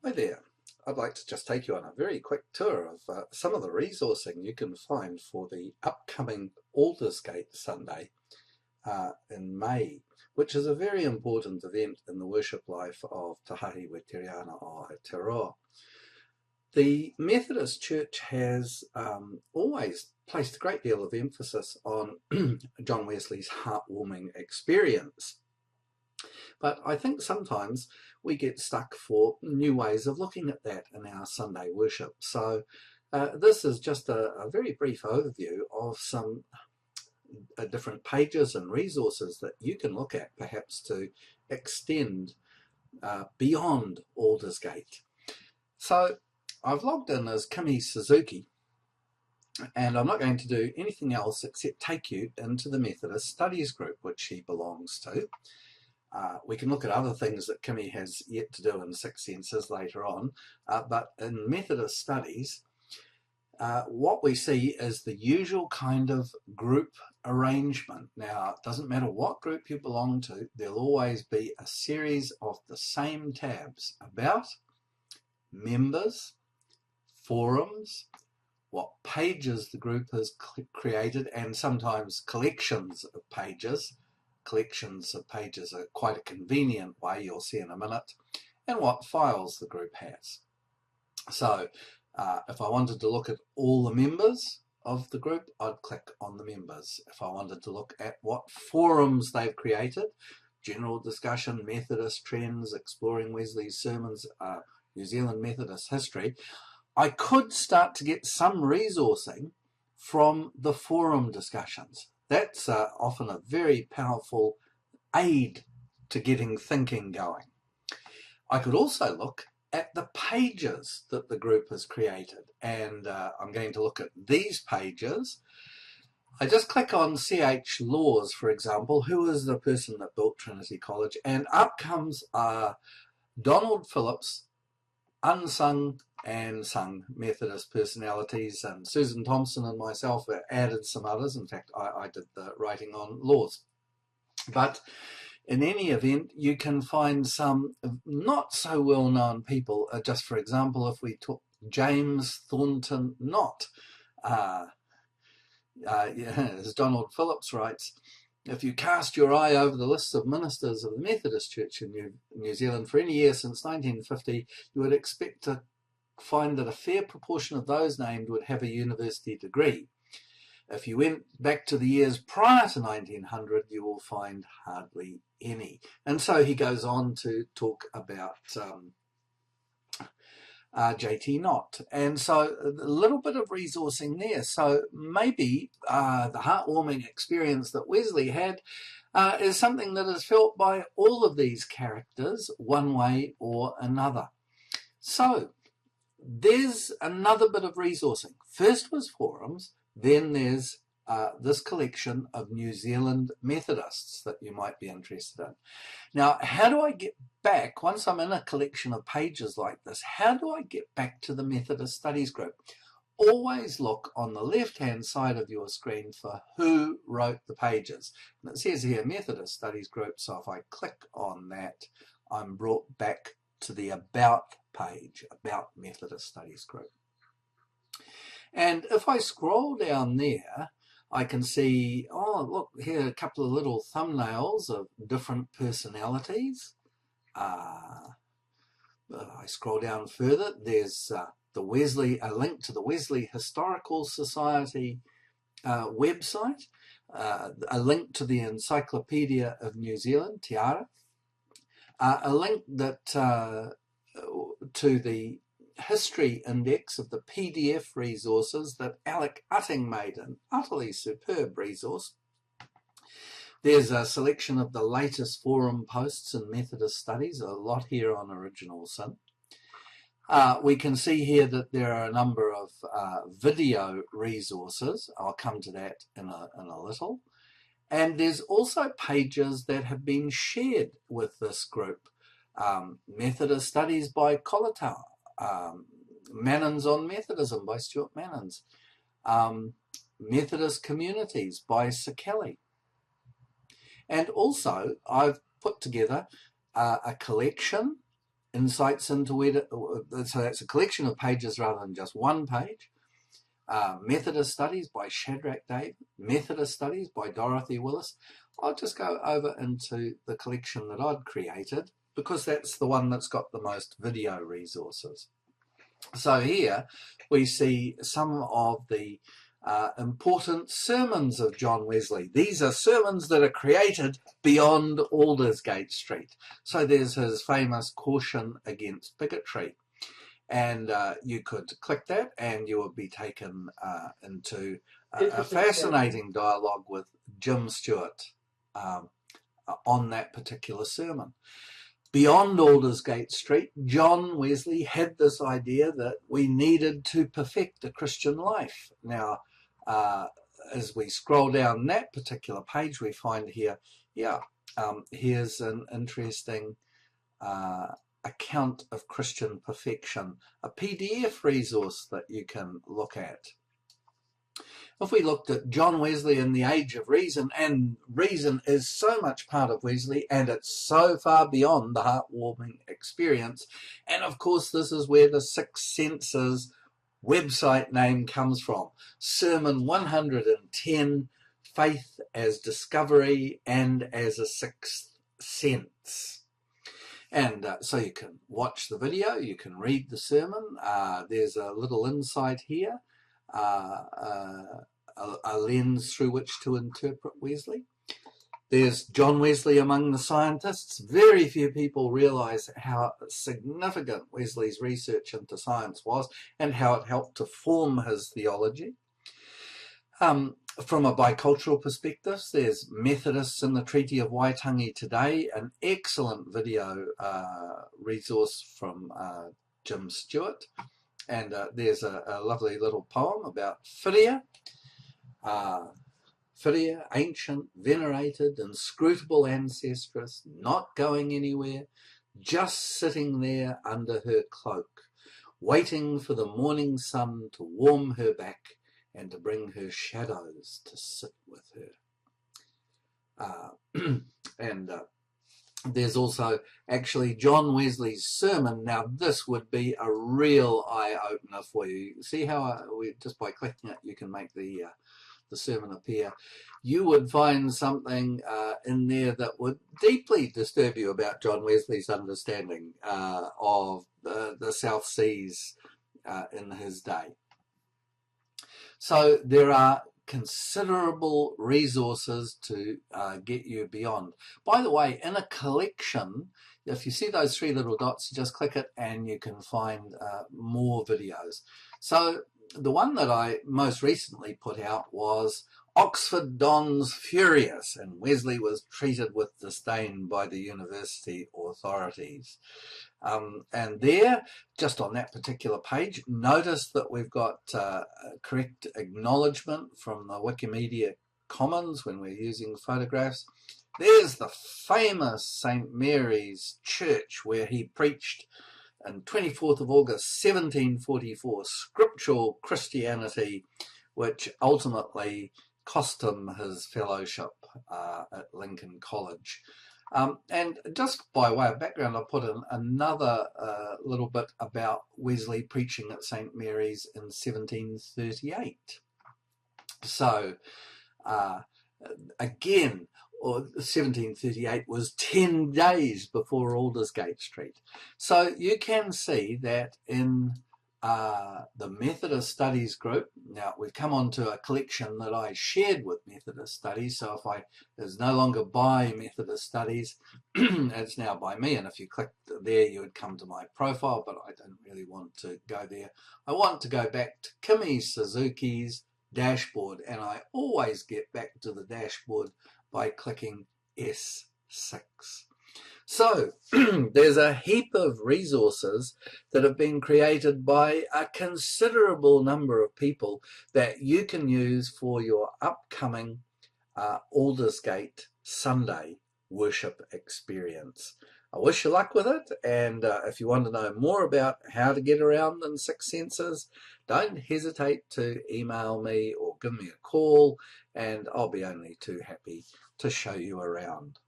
Hi there. I'd like to just take you on a very quick tour of some of the resourcing you can find for the upcoming Aldersgate Sunday in May, which is a very important event in the worship life of Te Hahi we Te Reana o Aotearoa. The Methodist Church has always placed a great deal of emphasis on John Wesley's heartwarming experience. But I think sometimes we get stuck for new ways of looking at that in our Sunday worship. So this is just a very brief overview of some different pages and resources that you can look at perhaps to extend beyond Aldersgate. So I've logged in as Kimi Suzuki, and I'm not going to do anything else except take you into the Methodist Studies group which he belongs to. We can look at other things that Kimi has yet to do in Six Senses later on, but in Methodist Studies, what we see is the usual kind of group arrangement. Now, it doesn't matter what group you belong to, there'll always be a series of the same tabs: about, members, forums, what pages the group has created, and sometimes collections of pages. Collections of pages are quite a convenient way, you'll see in a minute, and what files the group has. So if I wanted to look at all the members of the group, I'd click on the members. If I wanted to look at what forums they've created, general discussion, Methodist trends, exploring Wesley's sermons, New Zealand Methodist history, I could start to get some resourcing from the forum discussions. That's often a very powerful aid to getting thinking going. I could also look at the pages that the group has created, and I'm going to look at these pages. I just click on C.H. Laws, for example, who is the person that built Trinity College, and up comes Donald Phillips, unsung and sung Methodist personalities, and Susan Thompson and myself added some others. In fact, I did the writing on Laws. But in any event, you can find some not so well-known people. Just for example, if we took James Thornton Knott, as Donald Phillips writes, if you cast your eye over the lists of ministers of the Methodist Church in New Zealand for any year since 1950, you would expect to find that a fair proportion of those named would have a university degree. If you went back to the years prior to 1900, you will find hardly any. And so he goes on to talk about J.T. Knott. And so a little bit of resourcing there. So maybe the heartwarming experience that Wesley had is something that is felt by all of these characters one way or another. So there's another bit of resourcing. First was forums, then there's this collection of New Zealand Methodists that you might be interested in. Now, how do I get back, once I'm in a collection of pages like this, how do I get back to the Methodist Studies group? Always look on the left-hand side of your screen for who wrote the pages. And it says here Methodist Studies group, so if I click on that, I'm brought back to the About page, About Methodist Studies group. And if I scroll down there, I can see, oh, look, here are a couple of little thumbnails of different personalities. I scroll down further, there's a link to the Wesley Historical Society website, a link to the Encyclopedia of New Zealand, Tiara, a link that to the history index of the PDF resources that Alec Utting made, an utterly superb resource. There's a selection of the latest forum posts in Methodist Studies, a lot here on Original Sin. We can see here that there are a number of video resources. I'll come to that in a little. And there's also pages that have been shared with this group. Methodist Studies by Kolatau, Mannins on Methodism by Stuart Mannins, Methodist Communities by Sir Kelly. And also I've put together a collection insights into so that's a collection of pages rather than just one page. Methodist Studies by Shadrach David, Methodist Studies by Dorothy Willis. I'll just go over into the collection that I'd created because that's the one that's got the most video resources. So here we see some of the important sermons of John Wesley. These are sermons that are created beyond Aldersgate Street. So there's his famous caution against bigotry. And you could click that and you would be taken into a fascinating dialogue with Jim Stewart on that particular sermon. Beyond Aldersgate Street, John Wesley had this idea that we needed to perfect the Christian life. Now, as we scroll down that particular page, we find here, here's an interesting account of Christian perfection, a PDF resource that you can look at. If we looked at John Wesley in the Age of Reason, and reason is so much part of Wesley, and it's so far beyond the heartwarming experience, and of course this is where the Six Senses website name comes from. Sermon 110, Faith as Discovery and as a Sixth Sense. And so you can watch the video, you can read the sermon. There's a little insight here, a lens through which to interpret Wesley. There's John Wesley among the scientists. Very few people realise how significant Wesley's research into science was and how it helped to form his theology. From a bicultural perspective, there's Methodists in the Treaty of Waitangi Today, an excellent video resource from Jim Stewart. And there's a lovely little poem about Phidia. Phidia, ancient, venerated, inscrutable ancestress, not going anywhere, just sitting there under her cloak, waiting for the morning sun to warm her back and to bring her shadows to sit with her. There's also actually John Wesley's sermon. Now this would be a real eye-opener for you. See how just by clicking it you can make the sermon appear. You would find something in there that would deeply disturb you about John Wesley's understanding of the South Seas in his day. So there are considerable resources to get you beyond. By the way, in a collection, if you see those three little dots, you just click it and you can find more videos. So the one that I most recently put out was Oxford Dons Furious, and Wesley was treated with disdain by the university authorities. And there, just on that particular page, notice that we've got correct acknowledgement from the Wikimedia Commons when we're using photographs. There's the famous St. Mary's Church where he preached on 24th of August 1744, scriptural Christianity, which ultimately cost him his fellowship at Lincoln College. And just by way of background, I'll put in another little bit about Wesley preaching at St. Mary's in 1738. So, again, 1738 was 10 days before Aldersgate Street. So you can see that in the Methodist Studies group, now we've come on to a collection that I shared with Methodist Studies, so if there's no longer by Methodist Studies, it's now by me, and if you click there you would come to my profile, but I don't really want to go there. I want to go back to Kimi Suzuki's dashboard, and I always get back to the dashboard by clicking S6. So there's a heap of resources that have been created by a considerable number of people that you can use for your upcoming Aldersgate Sunday worship experience. I wish you luck with it, and if you want to know more about how to get around in Six Senses, don't hesitate to email me or give me a call, and I'll be only too happy to show you around.